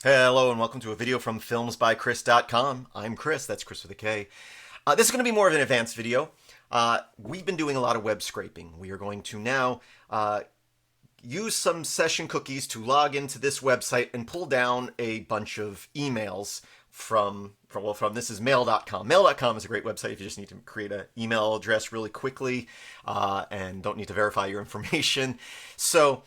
Hello and welcome to a video from filmsbychris.com. I'm Chris, that's Chris with a K. This is going to be more of an advanced video. We've been doing a lot of web scraping. We are going to now use some session cookies to log into this website and pull down a bunch of emails from this is mail.com. Mail.com is a great website if you just need to create an email address really quickly and don't need to verify your information. So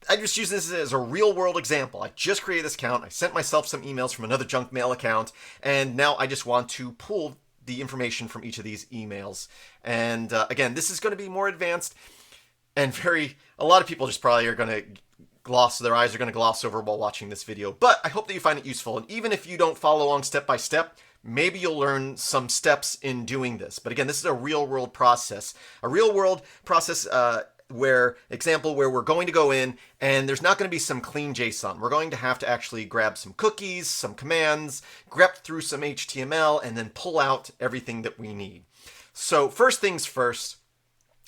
I just use this as a real world example. I just created this account. I sent myself some emails from another junk mail account, and now I just want to pull the information from each of these emails. And again, this is going to be more advanced and a lot of people just probably are going to their eyes are going to gloss over while watching this video. But I hope that you find it useful. And even if you don't follow along step by step, maybe you'll learn some steps in doing this. But again, this is a real world process. Where we're going to go in and there's not going to be some clean JSON. We're going to have to actually grab some cookies, some commands, grep through some HTML, and then pull out everything that we need. So first things first,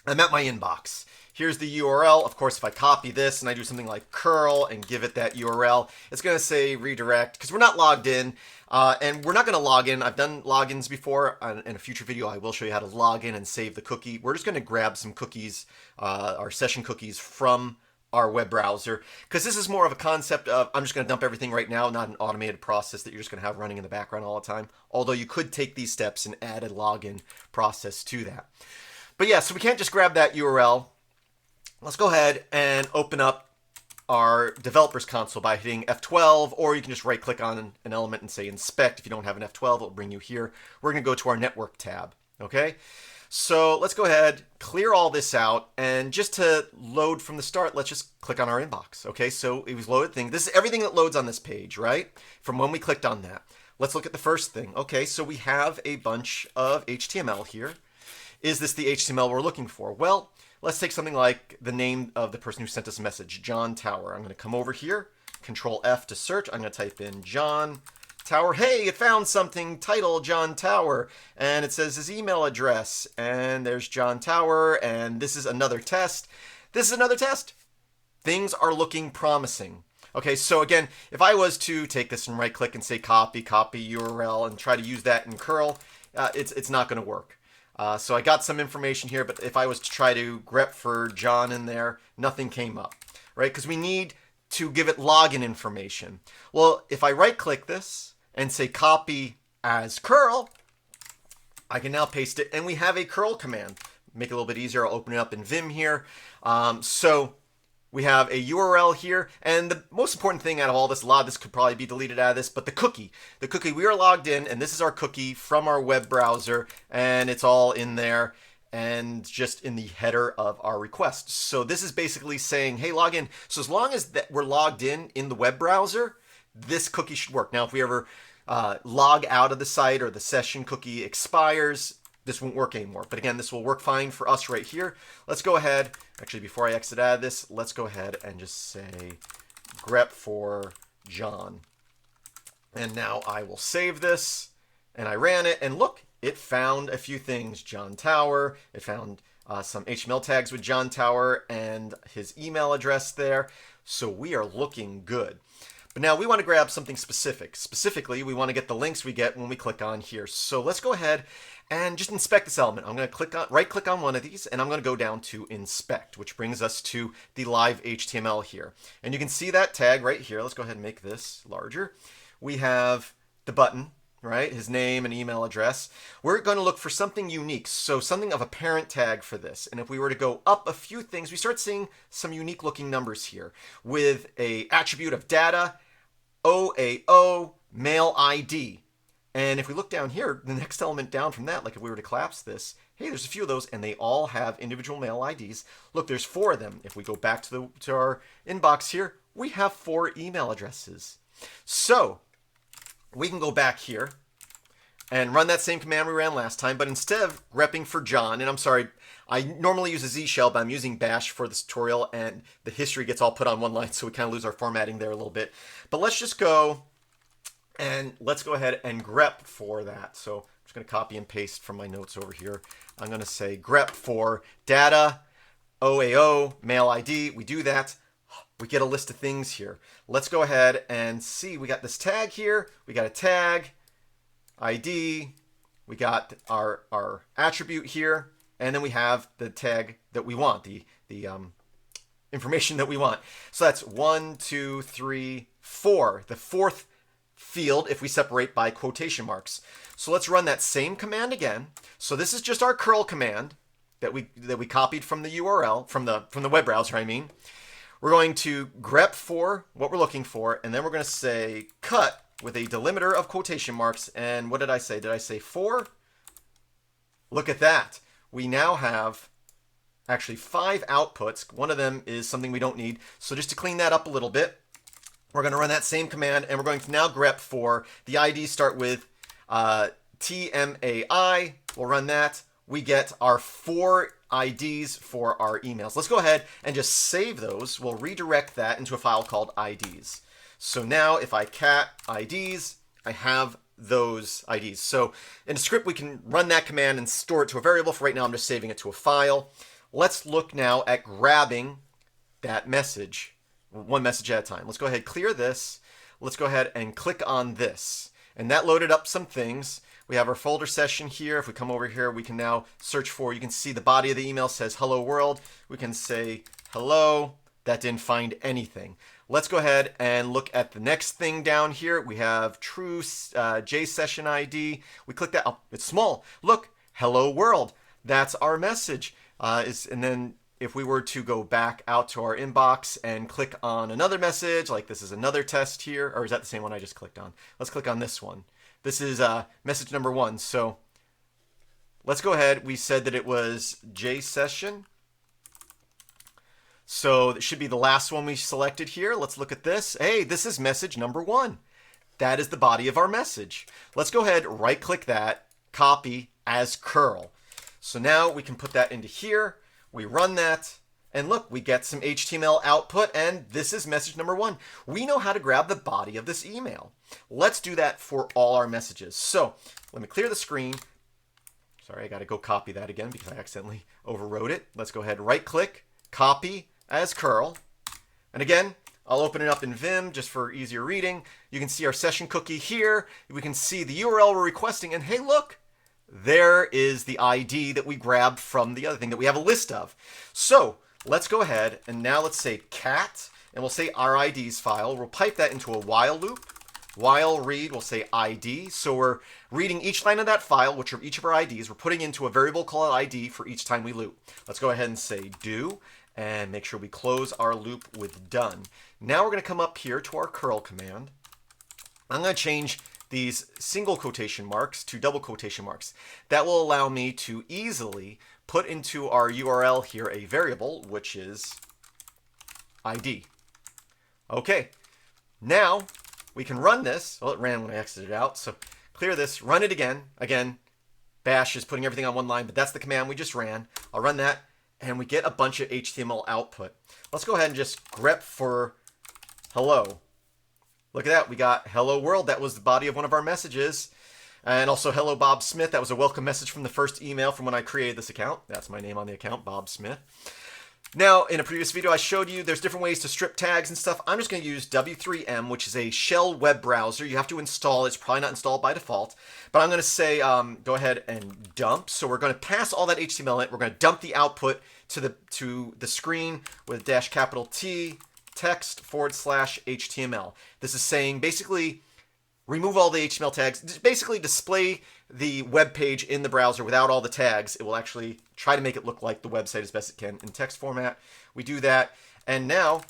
I'm at my inbox. Here's the URL. Of course, if I copy this and I do something like curl and give it that URL, it's going to say redirect because we're not logged in. And we're not going to log in. I've done logins before. In a future video, I will show you how to log in and save the cookie. We're just going to grab some cookies, our session cookies from our web browser, because this is more of a concept of I'm just going to dump everything right now, not an automated process that you're just going to have running in the background all the time. Although you could take these steps and add a login process to that. But yeah, so we can't just grab that URL. Let's go ahead and open up our developers console by hitting F12, or you can just right click on an element and say inspect. If you don't have an F12, it'll bring you here. We're going to go to our network tab. Okay, so let's go ahead, clear all this out, and just to load from the start, let's just click on our inbox. Okay, so it was loaded thing. This is everything that loads on this page, right? From when we clicked on that. Let's look at the first thing. Okay, so we have a bunch of HTML here. Is this the HTML we're looking for? Well, let's take something like the name of the person who sent us a message, John Tower. I'm going to come over here, Control F to search. I'm going to type in John Tower. Hey, it found something, title John Tower. And it says his email address. And there's John Tower. And this is another test. This is another test. Things are looking promising. Okay, so again, if I was to take this and right click and say copy URL and try to use that in curl, it's not going to work. So I got some information here, but if I was to try to grep for John in there, nothing came up, right? Because we need to give it login information. Well, if I right click this and say copy as curl, I can now paste it and we have a curl command. Make it a little bit easier. I'll open it up in Vim here. So we have a URL here, and the most important thing out of all this, a lot of this could probably be deleted out of this, but the cookie, we are logged in, and this is our cookie from our web browser, and it's all in there and just in the header of our request. So this is basically saying, hey, log in. So as long as we're logged in the web browser, this cookie should work. Now, if we ever log out of the site or the session cookie expires, this won't work anymore. But again, this will work fine for us right here. Let's go ahead. Actually, before I exit out of this, let's go ahead and just say grep for John. And now I will save this. And I ran it. And look, it found a few things. John Tower. It found some HTML tags with John Tower and his email address there. So we are looking good. But now we want to grab something specific. Specifically, we want to get the links we get when we click on here. So let's go ahead and just inspect this element. I'm going to right click on one of these, and I'm going to go down to inspect, which brings us to the live HTML here. And you can see that tag right here. Let's go ahead and make this larger. We have the button, right? His name and email address. We're going to look for something unique. So something of a parent tag for this. And if we were to go up a few things, we start seeing some unique looking numbers here with a attribute of data, OAO, mail ID. And if we look down here, the next element down from that, like if we were to collapse this, hey, there's a few of those, and they all have individual mail IDs. Look, there's 4 of them. If we go back to our inbox here, we have 4 email addresses. So we can go back here and run that same command we ran last time, but instead of grepping for John, and I'm sorry, I normally use a Z shell, but I'm using bash for this tutorial, and the history gets all put on one line, so we kind of lose our formatting there a little bit. But let's just go and let's go ahead and grep for that. So I'm just going to copy and paste from my notes over here. I'm going to say grep for data, OAO, mail ID. We do that. we get a list of things here. Let's go ahead and see. We got this tag here. We got a tag, ID. We got our attribute here. And then we have the tag that we want, the information that we want. So that's 1, 2, 3, 4. The fourth field if we separate by quotation marks. So let's run that same command again. So this is just our curl command that we copied from the URL, from the web browser, I mean. We're going to grep for what we're looking for, and then we're going to say cut with a delimiter of quotation marks. And what did I say? Did I say 4? Look at that. We now have actually 5 outputs. One of them is something we don't need. So just to clean that up a little bit, we're going to run that same command, and we're going to now grep for the IDs start with TMAI. We'll run that. We get our 4 IDs for our emails. Let's go ahead and just save those. We'll redirect that into a file called IDs. So now if I cat IDs, I have those IDs. So in a script, we can run that command and store it to a variable. For right now, I'm just saving it to a file. Let's look now at grabbing that message, one message at a time. Let's go ahead, clear this. Let's go ahead and click on this. And that loaded up some things. We have our folder session here. If we come over here, we can now search for, you can see the body of the email says hello world. We can say hello. That didn't find anything. Let's go ahead and look at the next thing down here. We have true JSession ID. We click that. Oh, it's small. Look, hello world. That's our message. And then if we were to go back out to our inbox and click on another message, like this is another test here, or is that the same one I just clicked on? Let's click on this one. This is message number 1. So let's go ahead. We said that it was JSession. So it should be the last one we selected here. Let's look at this. Hey, this is message number 1. That is the body of our message. Let's go ahead, right click that, copy as curl. So now we can put that into here. We run that, and look, we get some HTML output, and this is message number 1. We know how to grab the body of this email. Let's do that for all our messages. So let me clear the screen. Sorry, I got to go copy that again because I accidentally overwrote it. Let's go ahead, right click, copy as curl. And again, I'll open it up in Vim just for easier reading. You can see our session cookie here. We can see the URL we're requesting, and hey, look, there is the ID that we grabbed from the other thing that we have a list of. So let's go ahead and now let's say cat, and we'll say our IDs file. We'll pipe that into a while loop. While read, we'll say ID. So we're reading each line of that file, which are each of our IDs. We're putting into a variable called ID for each time we loop. Let's go ahead and say do, and make sure we close our loop with done. Now we're going to come up here to our curl command. I'm going to change these single quotation marks to double quotation marks. That will allow me to easily put into our URL here a variable, which is ID. Okay, now we can run this. Well, it ran when I exited out, so clear this, run it again. Again, bash is putting everything on one line, but that's the command we just ran. I'll run that, and we get a bunch of HTML output. Let's go ahead and just grep for hello. Look at that, we got hello world. That was the body of one of our messages. And also hello Bob Smith. That was a welcome message from the first email from when I created this account. That's my name on the account, Bob Smith. Now, in a previous video, I showed you there's different ways to strip tags and stuff. I'm just going to use W3M, which is a shell web browser. You have to install it. It's probably not installed by default. But I'm going to say go ahead and dump. So we're going to pass all that HTML in it. We're going to dump the output to the screen with dash capital T text / HTML. This is saying basically remove all the HTML tags. Basically display the web page in the browser without all the tags. It will actually try to make it look like the website as best it can in text format. We do that, and now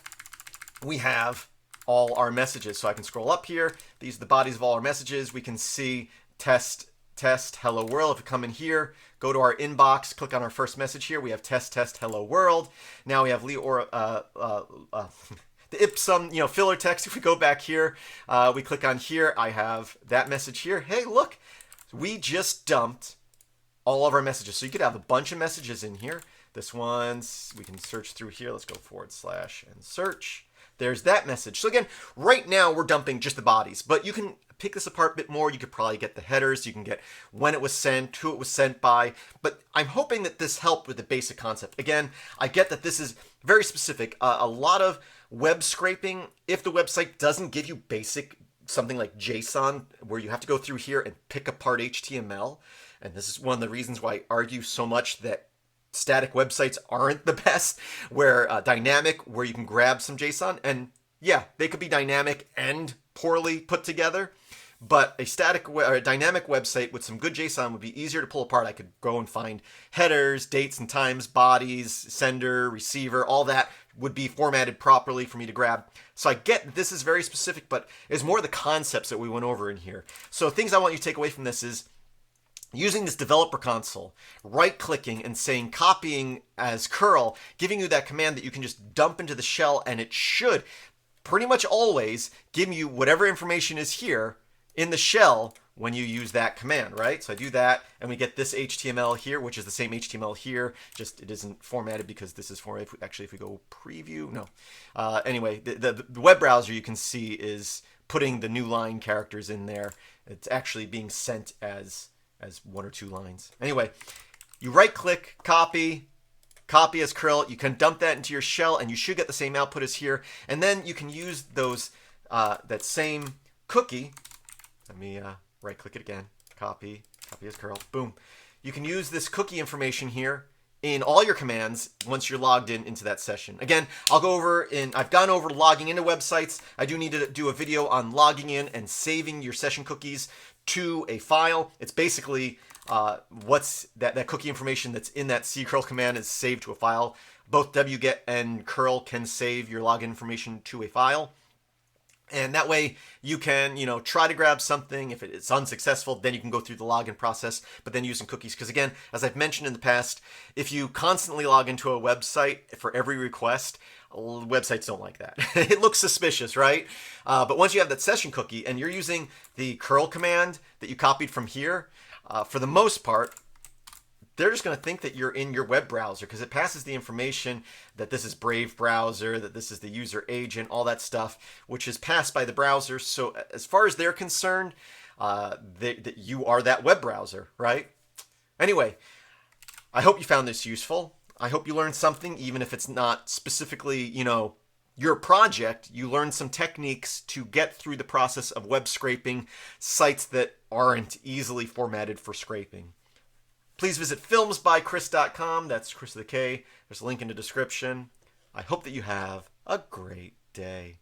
we have all our messages. So I can scroll up here. These are the bodies of all our messages. We can see test, hello world. If we come in here, go to our inbox, click on our first message here. We have test, hello world. Now we have the Ipsum, filler text. If we go back here, we click on here. I have that message here. Hey, look, we just dumped all of our messages. So you could have a bunch of messages in here. This one's, we can search through here. Let's go / and search. There's that message. So again, right now we're dumping just the bodies, but you can pick this apart a bit more. You could probably get the headers. You can get when it was sent, who it was sent by. But I'm hoping that this helped with the basic concept. Again, I get that this is very specific. A lot of web scraping, if the website doesn't give you basic something like JSON, where you have to go through here and pick apart HTML, and this is one of the reasons why I argue so much that static websites aren't the best, where dynamic, where you can grab some JSON, and yeah, they could be dynamic and poorly put together, but a static or a dynamic website with some good JSON would be easier to pull apart. I could go and find headers, dates and times, bodies, sender, receiver, all that would be formatted properly for me to grab. So I get this is very specific, but it's more the concepts that we went over in here. So things I want you to take away from this is using this developer console, right-clicking and saying copying as curl, giving you that command that you can just dump into the shell, and it should pretty much always give you whatever information is here in the shell when you use that command, right? So I do that, and we get this HTML here, which is the same HTML here, just it isn't formatted because this is formatted. Actually, if we go preview, no. Anyway, the web browser, you can see, is putting the new line characters in there. It's actually being sent as 1 or 2 lines. Anyway, you right-click, copy as curl. You can dump that into your shell, and you should get the same output as here. And then you can use those that same cookie. Let me right-click it again. Copy as curl. Boom. You can use this cookie information here in all your commands once you're logged into that session. Again, I've gone over logging into websites. I do need to do a video on logging in and saving your session cookies to a file. It's basically what's that cookie information that's in thatccurl command is saved to a file. Both wget and curl can save your login information to a file. And that way you can, try to grab something. If it's unsuccessful, then you can go through the login process, but then using cookies. Because again, as I've mentioned in the past, if you constantly log into a website for every request, websites don't like that. It looks suspicious, right? But once you have that session cookie and you're using the curl command that you copied from here, for the most part, they're just going to think that you're in your web browser because it passes the information that this is Brave browser, that this is the user agent, all that stuff, which is passed by the browser. So as far as they're concerned, that you are that web browser, right? Anyway, I hope you found this useful. I hope you learned something, even if it's not specifically, your project. You learned some techniques to get through the process of web scraping sites that aren't easily formatted for scraping. Please visit filmsbychris.com. That's Chris with a K. There's a link in the description. I hope that you have a great day.